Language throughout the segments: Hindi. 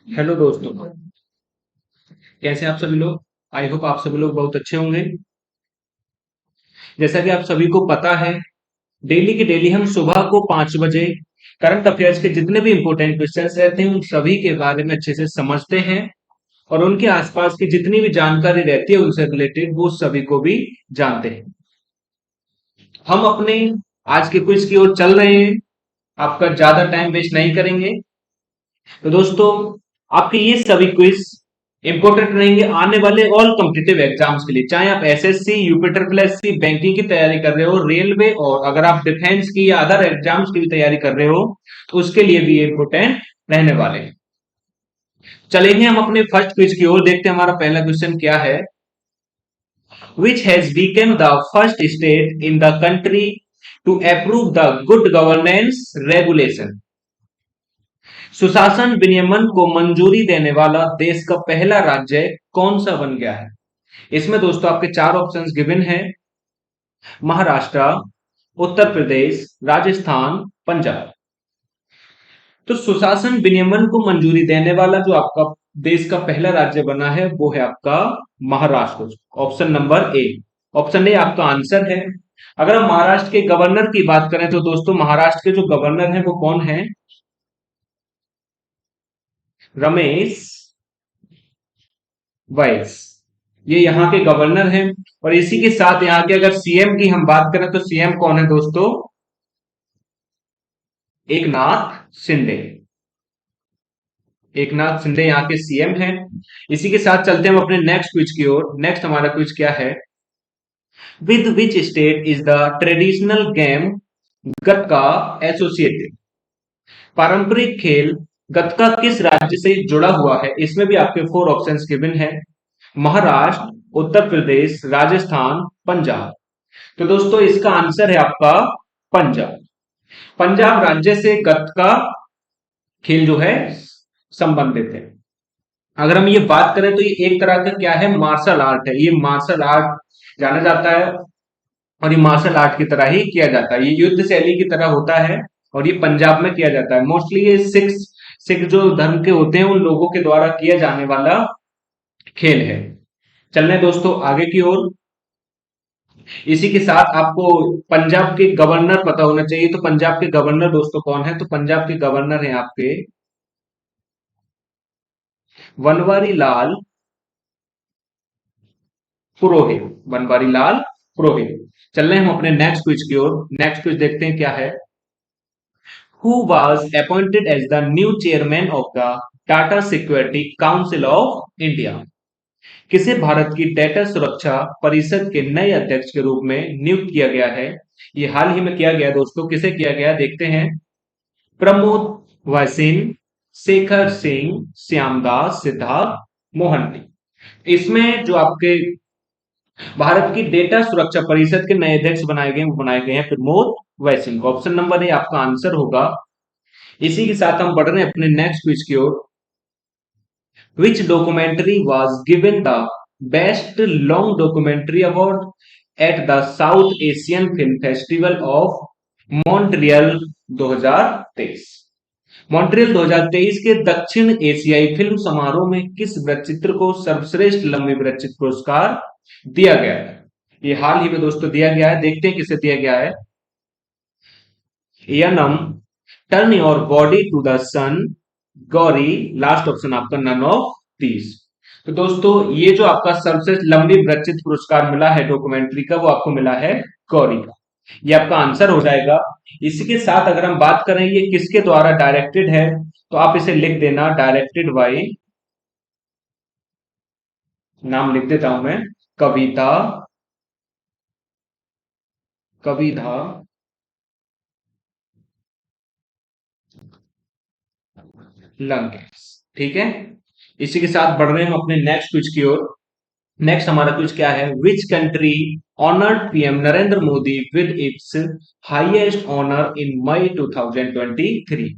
हेलो दोस्तों, कैसे हैं आप सभी लोग। आई होप आप सभी लोग बहुत अच्छे होंगे। जैसा कि आप सभी को पता है, डेली के डेली हम सुबह को 5 बजे करंट अफेयर्स के जितने भी इंपॉर्टेंट क्वेश्चंस रहते हैं उन सभी के बारे में अच्छे से समझते हैं और उनके आसपास की जितनी भी जानकारी रहती है उनसे रिलेटेड वो सभी को भी जानते हैं। हम अपने आज के क्विज की ओर चल रहे हैं। आपका ज्यादा टाइम वेस्ट नहीं करेंगे। तो दोस्तों, आपके ये सभी क्विज इंपॉर्टेंट रहेंगे आने वाले ऑल कॉम्पिटिटिव एग्जाम्स के लिए, चाहे आप SSC, UP triple SC, banking की तैयारी कर रहे हो, रेलवे, और अगर आप डिफेंस की या अदर एग्जाम्स की भी तैयारी कर रहे हो तो उसके लिए भी इंपॉर्टेंट रहने वाले हैं। चलेंगे हम अपने फर्स्ट क्विज की ओर, देखते हैं हमारा पहला क्वेश्चन क्या है। Which has become the first state in the country to approve the good governance regulation. सुशासन विनियमन को मंजूरी देने वाला देश का पहला राज्य कौन सा बन गया है। इसमें दोस्तों आपके चार ऑप्शंस गिवन है: महाराष्ट्र, उत्तर प्रदेश, राजस्थान, पंजाब। तो सुशासन विनियमन को मंजूरी देने वाला जो आपका देश का पहला राज्य बना है वो है आपका Maharashtra. Option number A. Option A आपका आंसर है। अगर हम महाराष्ट्र के गवर्नर की बात करें तो दोस्तों महाराष्ट्र के जो गवर्नर हैं वो कौन है? रमेश वाइस, ये यहाँ के गवर्नर हैं। और इसी के साथ यहाँ के अगर सीएम की हम बात करें तो सीएम कौन है दोस्तों? एकनाथ शिंदे। एकनाथ शिंदे यहाँ के सीएम हैं। इसी के साथ चलते हैं हम अपने नेक्स्ट क्विज की ओर। नेक्स्ट हमारा क्विज क्या है? With which state is the traditional game Gatka associated. पारंपरिक खेल गतका किस राज्य से जुड़ा हुआ है? इसमें भी आपके फोर ऑप्शंस गिवन है: महाराष्ट्र, उत्तर प्रदेश, राजस्थान, पंजाब। तो दोस्तों इसका आंसर है आपका पंजाब। पंजाब राज्य से गतका खेल जो है संबंधित है। अगर हम ये बात करें तो ये एक तरह का क्या है? मार्शल आर्ट है। ये मार्शल आर्ट जाना जाता है और ये मार्शल आर्ट की तरह ही किया जाता है। ये युद्ध शैली की तरह होता है और ये पंजाब में किया जाता है। मोस्टली ये सिख जो धर्म के होते हैं उन लोगों के द्वारा किया जाने वाला खेल है। चलने दोस्तों आगे की ओर। इसी के साथ आपको पंजाब के गवर्नर पता होना चाहिए। तो पंजाब के गवर्नर दोस्तों कौन है? तो पंजाब के गवर्नर हैं आपके बनवारी लाल पुरोहित। बनवारी लाल पुरोहित। चल रहे हैं हम अपने नेक्स्ट क्विज की ओर। नेक्स्ट क्विज देखते हैं क्या है। Who was appointed as the new chairman of the Tata security council of India. किसे भारत की डेटा सुरक्षा परिषद के नए अध्यक्ष के रूप में नियुक्त किया गया है? ये हाल ही में किया गया दोस्तों। किसे किया गया देखते हैं। प्रमोद वैसिन, शेखर सिंह, श्यामदास, सिद्धार्थ मोहंती। इसमें जो आपके भारत की डेटा सुरक्षा परिषद के नए अध्यक्ष बनाए गए वो बनाए गए हैं प्रमोद वैसिन। ऑप्शन नंबर ए आपका आंसर होगा। इसी के साथ हम बढ़ रहे हैं अपने नेक्स्ट क्विज की ओर। Which documentary was given the best long documentary award at the South Asian film festival of Montreal 2023। Montreal 2023 के दक्षिण एशियाई फिल्म समारोह में किस वृत्तचित्र को सर्वश्रेष्ठ लंबी वृत्तचित्र पुरस्कार दिया गया है? ये हाल ही में दोस्तों दिया गया है। देखते हैं किसे दिया गया है। Yanam, turn your body to the sun, Gauri, last option आपका नन ऑफ दीज। तो दोस्तों ये जो आपका सर्वश्रेष्ठ लंबी वृत्तचित्र पुरस्कार मिला है डॉक्यूमेंट्री का वो आपको मिला है गौरी का। ये आपका आंसर हो जाएगा। इसी के साथ अगर हम बात करें ये किसके द्वारा डायरेक्टेड है तो आप इसे लिख देना डायरेक्टेड बाय, नाम लिख देता हूं मैं, कविता कविधा लंकेश। ठीक है। इसी के साथ बढ़ रहे हैं हम अपने नेक्स्ट क्विज की ओर। नेक्स्ट हमारा क्विज क्या है। Which country honoured PM Narendra Modi with its highest honour in May 2023।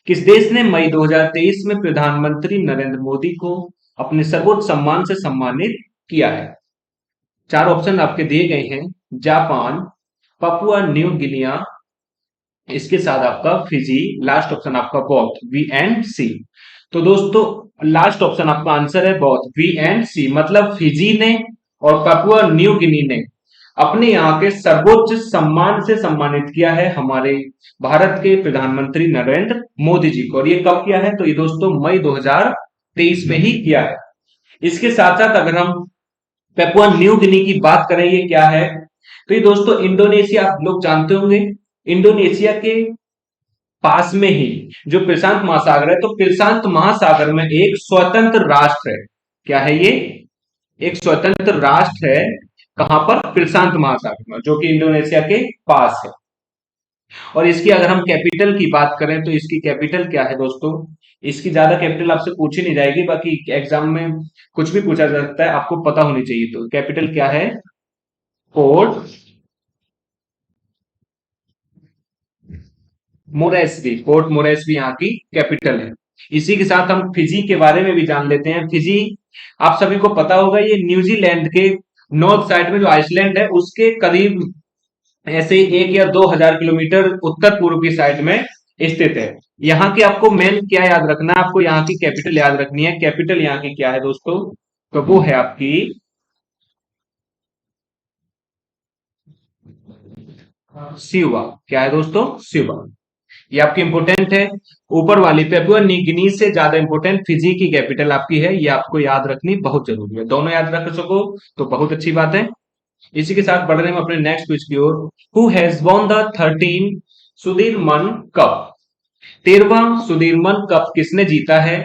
किस देश ने मई 2023 में प्रधानमंत्री नरेंद्र मोदी को अपने सर्वोच्च सम्मान से सम्मानित किया है? चार ऑप्शन आपके दिए गए हैं: जापान, पपुआ न्यू गिनिया, इसके साथ आपका फिजी, लास्ट ऑप्शन आपका बोथ, वी एंड सी। तो दोस्तों लास्ट ऑप्शन आपका आंसर है बोथ, वी एंड सी, मतलब फिजी ने और पापुआ न्यू गिनी ने अपने यहाँ के सर्वोच्च सम्मान से सम्मानित किया है हमारे भारत के प्रधानमंत्री नरेंद्र मोदी जी को। और ये कब किया है? तो ये दोस्तों मई 2023 में ही किया है। इसके साथ साथ अगर हम पेपुआ न्यू गिनी की बात करें, ये क्या है? तो ये दोस्तों इंडोनेशिया, आप लोग जानते होंगे, इंडोनेशिया के पास में ही जो प्रशांत महासागर है, तो प्रशांत महासागर में एक स्वतंत्र राष्ट्र है। क्या है ये? एक स्वतंत्र राष्ट्र है। कहां पर? प्रशांत महासागर में, जो कि इंडोनेशिया के पास है। और इसकी अगर हम कैपिटल की बात करें तो इसकी कैपिटल क्या है दोस्तों? इसकी ज्यादा कैपिटल आपसे पूछी नहीं जाएगी, बाकी एग्जाम में कुछ भी पूछा जा सकता है, आपको पता होनी चाहिए। तो कैपिटल क्या है? Port Moresby. पोर्ट मोरेस्बी यहाँ की कैपिटल है। इसी के साथ हम फिजी के बारे में भी जान लेते हैं। फिजी आप सभी को पता होगा, ये न्यूजीलैंड के नॉर्थ साइड में जो आइसलैंड है उसके करीब ऐसे 1 या 2 हजार किलोमीटर उत्तर पूर्व की साइड में स्थित है। यहाँ की आपको मेन क्या याद रखना है? आपको यहाँ की कैपिटल याद रखनी है। कैपिटल यहाँ की क्या है दोस्तों? तो वो है आपकी सिवा। क्या है दोस्तों? सिवा। ये आपकी इंपोर्टेंट है। ऊपर वाली पेपुआ न्यू गिनी से ज्यादा इंपोर्टेंट फिजी की कैपिटल आपकी है, ये आपको याद रखनी बहुत जरूरी है। दोनों याद रख सको तो बहुत अच्छी बात है। इसी के साथ बढ़ रहे हैं अपने नेक्स्ट क्विज की ओर। Who has won the 13 Sudirman cup? 13वां सुदीरमन कप किसने जीता है?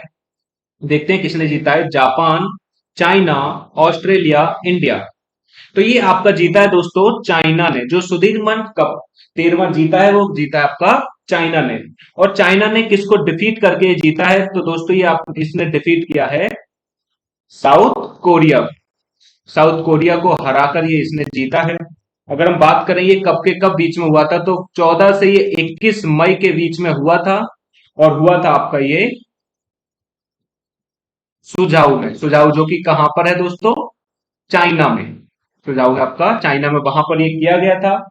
देखते हैं किसने जीता है। Japan, China, Australia, India. तो ये आपका जीता है दोस्तों चाइना ने। जो सुदीरमन कप 13वां जीता है वो जीता है आपका चाइना ने। और चाइना ने किसको डिफीट करके जीता है? तो दोस्तों ये आप इसने डिफीट किया है साउथ कोरिया। साउथ कोरिया को हराकर ये इसने जीता है। अगर हम बात करें ये कब के कब बीच में हुआ था, तो 14 से ये 21 मई के बीच में हुआ था। और हुआ था आपका ये सुझाव में। सुझाव जो कि कहां पर है दोस्तों? चाइना में। सुझाव आपका चाइना में, वहां पर ये किया गया था।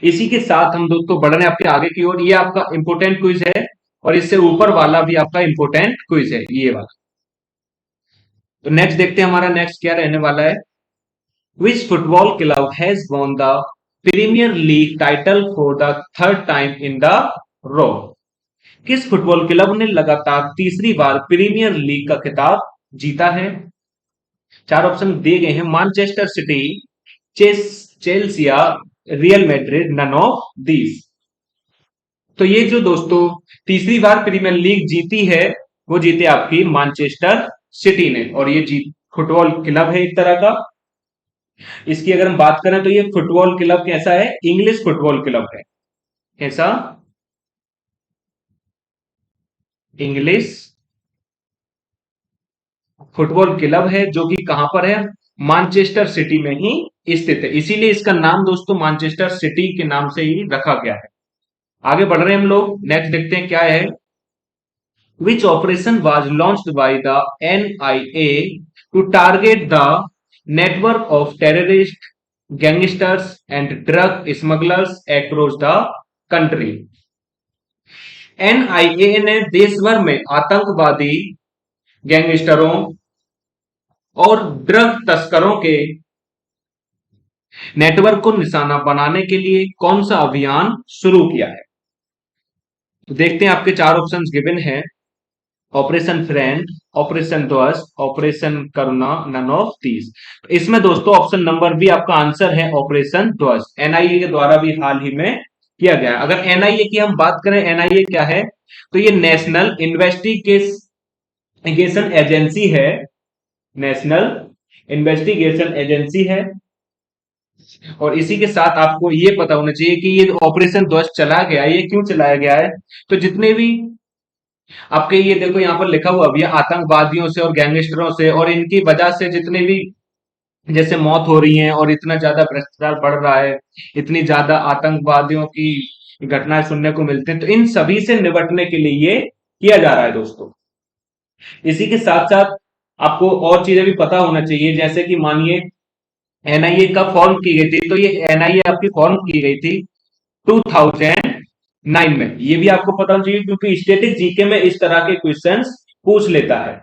इसी के साथ हम दोस्तों बढ़ रहे हैं आपके आगे की ओर। ये आपका इंपोर्टेंट क्विज है और इससे ऊपर वाला भी आपका इंपोर्टेंट क्विज है ये वाला। तो नेक्स्ट देखते हैं हमारा नेक्स्ट क्या रहने वाला है। Which football club has won the premier league title for the third time in the row? किस फुटबॉल क्लब ने लगातार तीसरी बार प्रीमियर लीग का खिताब जीता है? चार ऑप्शन दिए गए हैं। Manchester City, Chelsea, Real Madrid, none of these. तो ये जो दोस्तों तीसरी बार प्रीमियर लीग जीती है वो जीते आपकी मैनचेस्टर सिटी ने। और ये जीत फुटबॉल क्लब है एक तरह का। इसकी अगर हम बात करें तो ये फुटबॉल क्लब कैसा है? इंग्लिश फुटबॉल क्लब है। कैसा? इंग्लिश फुटबॉल क्लब है, जो कि कहां पर है? मैनचेस्टर सिटी में ही स्थित है। इसीलिए इसका नाम दोस्तों मैनचेस्टर सिटी के नाम से ही रखा गया है। आगे बढ़ रहे हैं हम लोग। नेक्स्ट देखते हैं क्या है। Which operation was launched by the NIA to target the network of terrorists, gangsters and drug smugglers across the country? NIA ने देश भर में आतंकवादी, गैंगस्टरों और ड्रग तस्करों के नेटवर्क को निशाना बनाने के लिए कौन सा अभियान शुरू किया है? तो देखते हैं आपके चार ऑप्शंस गिवन हैं। Operation friend, operation Dhvast, operation Karuna, none of these. इसमें दोस्तों ऑप्शन नंबर बी आपका आंसर है ऑपरेशन ध्वस्त। एनआईए के द्वारा भी हाल ही में किया गया। अगर एनआईए की हम बात करें, एनआईए क्या है? तो ये नेशनल इन्वेस्टिगेशन एजेंसी है। नेशनल इन्वेस्टिगेशन एजेंसी है। और इसी के साथ आपको ये पता होना चाहिए कि ये ऑपरेशन ध्वस्त चला गया, ये क्यों चलाया गया है? तो जितने भी आपके ये देखो यहाँ पर लिखा हुआ भी है, आतंकवादियों से और गैंगस्टरों से और इनकी वजह से जितने भी जैसे मौत हो रही है और इतना ज्यादा भ्रष्टाचार बढ़ रहा है, इतनी ज्यादा आतंकवादियों की घटनाएं सुनने को मिलती हैं, तो इन सभी से निपटने के लिए ये किया जा रहा है दोस्तों। इसी के साथ साथ आपको और चीजें भी पता होना चाहिए, जैसे कि मानिए एनआईए कब फॉर्म की गई थी? तो ये एनआईए आपकी फॉर्म की गई थी 2000 9 में। ये भी आपको पता होना चाहिए क्योंकि स्टैटिक जीके में इस तरह के क्वेश्चंस पूछ लेता है।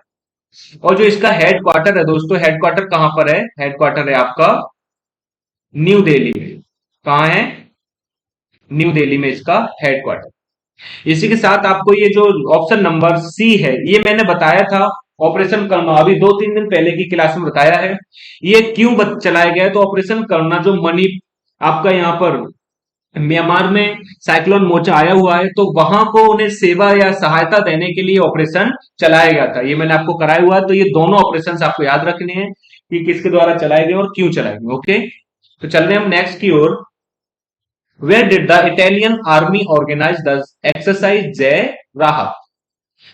और जो इसका हेड क्वार्टर है दोस्तों, हेड क्वार्टर कहां पर है? हेड क्वार्टर है आपका न्यू दिल्ली में। कहां है? न्यू दिल्ली में इसका हेड क्वार्टर। इसी के साथ आपको ये जो ऑप्शन नंबर सी है, ये मैंने बताया था ऑपरेशन करना, अभी 2-3 दिन पहले की क्लास में बताया है। ये क्यों चलाया गया है? तो ऑपरेशन करना जो मनी आपका यहाँ पर म्यांमार में साइक्लोन मोचा आया हुआ है, तो वहां को उन्हें सेवा या सहायता देने के लिए ऑपरेशन चलाया गया था। ये मैंने आपको कराया हुआ है, तो ये दोनों ऑपरेशन आपको याद रखने हैं कि किसके द्वारा चलाए गए और क्यों चलाए गए। ओके, तो चल रहे हैं हम नेक्स्ट की ओर। Where did the Italian army organise the exercise जय राहत?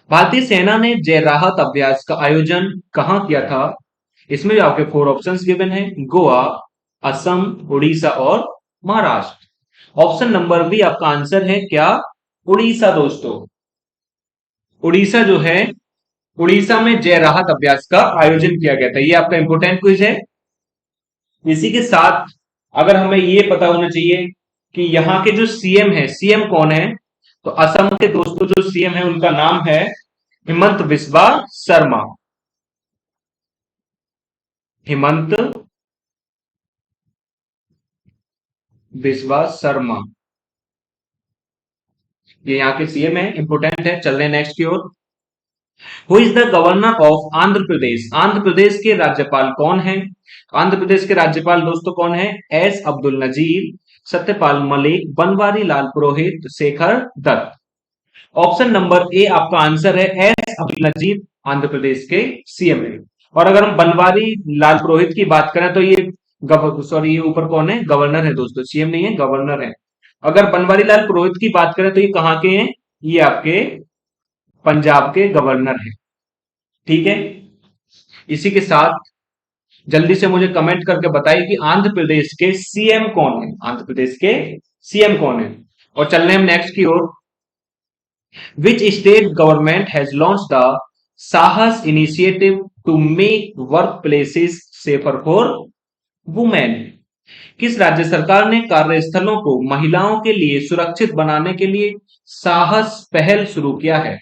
भारतीय सेना ने जय राहत अभ्यास का आयोजन कहां किया था? इसमें भी आपके 4 ऑप्शंस गिवन है, गोवा, असम, उड़ीसा और महाराष्ट्र। ऑप्शन नंबर बी आपका आंसर है क्या? उड़ीसा दोस्तों। उड़ीसा जो है, उड़ीसा में जय राहत अभ्यास का आयोजन किया गया था। ये आपका इंपोर्टेंट क्विज है। इसी के साथ अगर हमें ये पता होना चाहिए कि यहाँ के जो सीएम है, सीएम कौन है? तो असम के दोस्तों जो सीएम है उनका नाम है हिमंत बिस्वा शर्मा। हिमंत बिस्वा शर्मा, ये यहाँ के सीएम है, इंपोर्टेंट है। चल रहे हैं नेक्स्ट की ओर। Who is the governor of Andhra Pradesh? Andhra Pradesh के राज्यपाल कौन है? आंध्र प्रदेश के राज्यपाल दोस्तों कौन है? S Abdul Nazir, Satyapal Malik, Banwari Lal Purohit, Shekhar Dutt. Option number A आपका आंसर है, एस अब्दुल नजीर आंध्र प्रदेश के सीएम है। और अगर हम बनवारी लाल पुरोहित की बात करें तो ये सॉरी, ये ऊपर कौन है? गवर्नर है दोस्तों, सीएम नहीं है, गवर्नर है। अगर बनवारी लाल पुरोहित की बात करें तो ये कहां के हैं? ये आपके पंजाब के गवर्नर हैं। ठीक है, इसी के साथ जल्दी से मुझे कमेंट करके बताइए कि आंध्र प्रदेश के सीएम कौन है? आंध्र प्रदेश के सीएम कौन है? और चल रहे हैं हम नेक्स्ट की ओर। Which state government has launched the Sahas initiative to make workplaces safer for women? किस राज्य सरकार ने कार्यस्थलों को महिलाओं के लिए सुरक्षित बनाने के लिए साहस पहल शुरू किया है?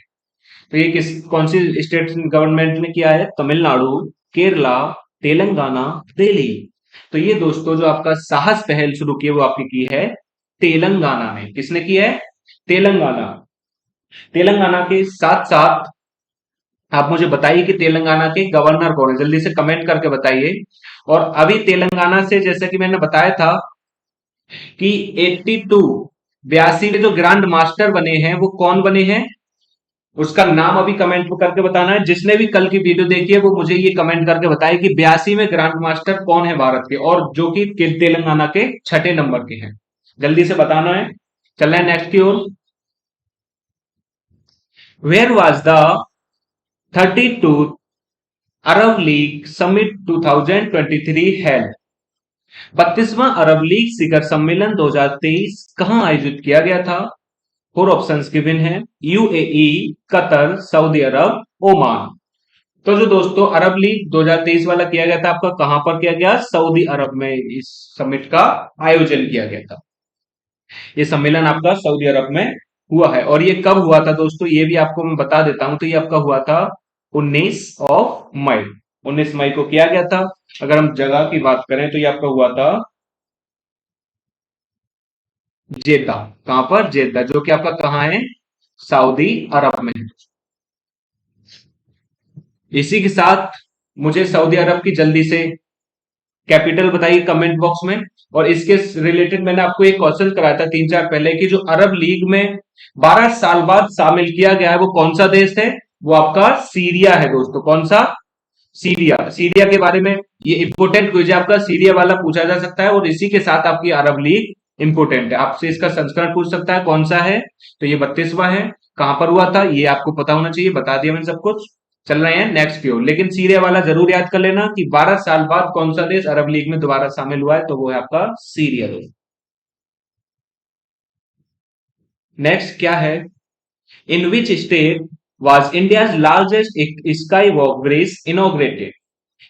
तो ये कौन सी स्टेट गवर्नमेंट ने किया है? तमिलनाडु, केरला, तेलंगाना, दिल्ली। तो ये दोस्तों जो आपका साहस पहल शुरू की है वो आपकी की है तेलंगाना ने। किसने की है? तेलंगाना। तेलंगाना के साथ साथ आप मुझे बताइए कि तेलंगाना के गवर्नर कौन है? जल्दी से कमेंट करके बताइए। और अभी तेलंगाना से जैसे कि मैंने बताया था कि 82 82 में जो ग्रैंड मास्टर बने हैं वो कौन बने हैं, उसका नाम अभी कमेंट करके बताना है। जिसने भी कल की वीडियो देखी है वो मुझे ये कमेंट करके बताए कि 82 में ग्रैंड मास्टर कौन है भारत के, और जो कि तेलंगाना के 6ठे नंबर के हैं। जल्दी से बताना है। चल रहे हैं नेक्स्ट की ओर। Where was the 32 Arab league summit 2023 held? 32वां अरब लीग शिखर सम्मेलन 2023 कहां आयोजित किया गया था? 4 ऑप्शंस गिवन है, UAE, Qatar, Saudi Arabia, Oman. तो जो दोस्तों अरब लीग 2023 वाला किया गया था आपका कहां पर किया गया? सऊदी अरब में इस समिट का आयोजन किया गया था। ये सम्मेलन आपका सऊदी अरब में हुआ है। और ये कब हुआ था दोस्तों, ये भी आपको मैं बता देता हूं। तो ये आपका हुआ था 19 मई। 19 मई को किया गया था। अगर हम जगह की बात करें तो ये आपका हुआ था जेद्दा। कहां पर? जेद्दा, जो कि आपका कहां है? सऊदी अरब में। इसी के साथ मुझे सऊदी अरब की जल्दी से कैपिटल बताइए कमेंट बॉक्स में। और इसके रिलेटेड मैंने आपको एक क्वेश्चन कराया था 3-4 पहले कि जो अरब लीग में 12 साल बाद शामिल किया गया है वो कौन सा देश है? वो आपका सीरिया है दोस्तों। कौन सा? सीरिया। सीरिया के बारे में ये इंपोर्टेंट क्विज है आपका, सीरिया वाला पूछा जा सकता है। और इसी के साथ आपकी अरब लीग इंपोर्टेंट है, आपसे इसका संस्करण पूछ सकता है कौन सा है। तो ये 32वां है। कहां पर हुआ था ये आपको पता होना चाहिए, बता दिया मैंने सब कुछ। चल रहे हैं नेक्स्ट की ओर, लेकिन सीरिया वाला जरूर याद कर लेना कि 12 साल बाद कौन सा देश अरब लीग में दोबारा शामिल हुआ है, तो वो है आपका सीरिया देश। नेक्स्ट क्या है? In which state was India's largest sky walk bridge inaugurated?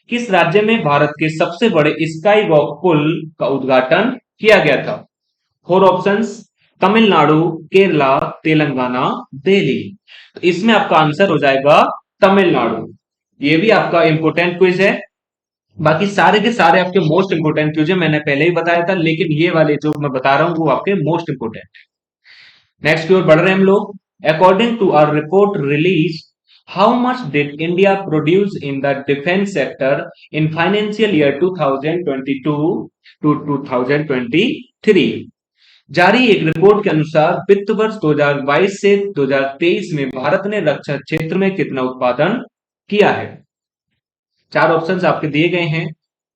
किस राज्य में भारत के सबसे बड़े स्काई वॉक पुल का उद्घाटन किया गया था? 4 ऑप्शंस, तमिलनाडु, केरला, तेलंगाना, दिल्ली। तो इसमें आपका आंसर हो जाएगा तमिलनाडु। ये भी आपका इंपोर्टेंट क्विज है। बाकी सारे के सारे आपके मोस्ट इंपोर्टेंट क्विज है, मैंने पहले ही बताया था, लेकिन ये वाले जो मैं बता रहा हूं वो आपके मोस्ट इंपोर्टेंट। नेक्स्ट की ओर बढ़ रहे हैं हम लोग। According to our report release, how much did India produce in the defence sector in financial year 2022 to 2023? जारी एक रिपोर्ट के अनुसार वित्त वर्ष 2022 से 2023 में भारत ने रक्षा क्षेत्र में कितना उत्पादन किया है? चार ऑप्शंस आपके दिए गए हैं।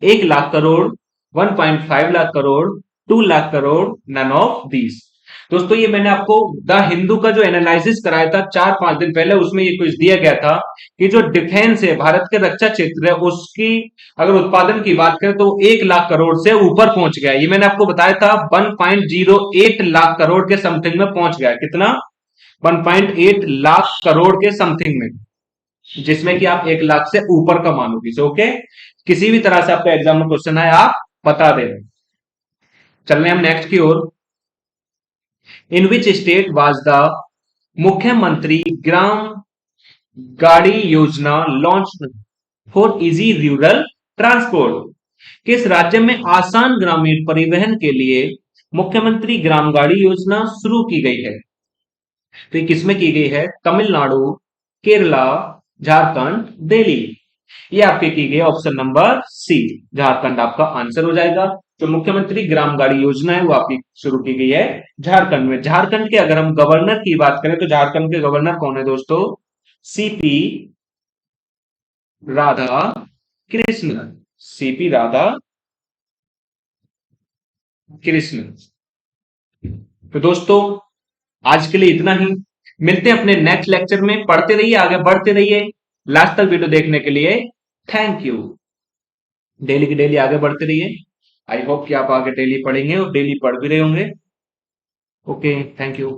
1 lakh crore, 1.5 lakh crore, 2 lakh crore, none of these. दोस्तों ये मैंने आपको द हिंदू का जो एनालिसिस कराया था 4-5 दिन पहले, उसमें ये कुछ दिया गया था कि जो डिफेंस है, भारत के रक्षा क्षेत्र है, उसकी अगर उत्पादन की बात करें तो 1 लाख करोड़ से ऊपर पहुंच गया। ये मैंने आपको बताया था 1.08 लाख करोड़ के समथिंग में पहुंच गया। कितना? 1.8 लाख करोड़ के समथिंग में, जिसमें कि आप 1 लाख से ऊपर का मान होगी। ओके, किसी भी तरह से आपका एग्जाम में क्वेश्चन आए आप बता दें। चल रहे हम नेक्स्ट की ओर। इन विच स्टेट वाज द मुख्यमंत्री ग्राम गाड़ी योजना launch for easy rural transport? किस राज्य में आसान ग्रामीण परिवहन के लिए मुख्यमंत्री ग्राम गाड़ी योजना शुरू की गई है? तो ये किसमें की गई है? तमिलनाडु, केरला, झारखंड, दिल्ली। ये आपके की गई ऑप्शन नंबर सी, झारखंड आपका आंसर हो जाएगा। जो मुख्यमंत्री ग्राम गाड़ी योजना है वो आपकी शुरू की गई है झारखंड में। झारखंड के अगर हम गवर्नर की बात करें तो झारखंड के गवर्नर कौन है दोस्तों? सीपी राधा कृष्ण। सीपी राधा कृष्ण। तो दोस्तों आज के लिए इतना ही। मिलते हैं अपने नेक्स्ट लेक्चर में। पढ़ते रहिए, आगे बढ़ते रहिए। लास्ट तक वीडियो देखने के लिए थैंक यू। डेली की डेली आगे बढ़ते रहिए। आई होप कि आप आगे डेली पढ़ेंगे और डेली पढ़ भी रहे होंगे। Okay, thank you.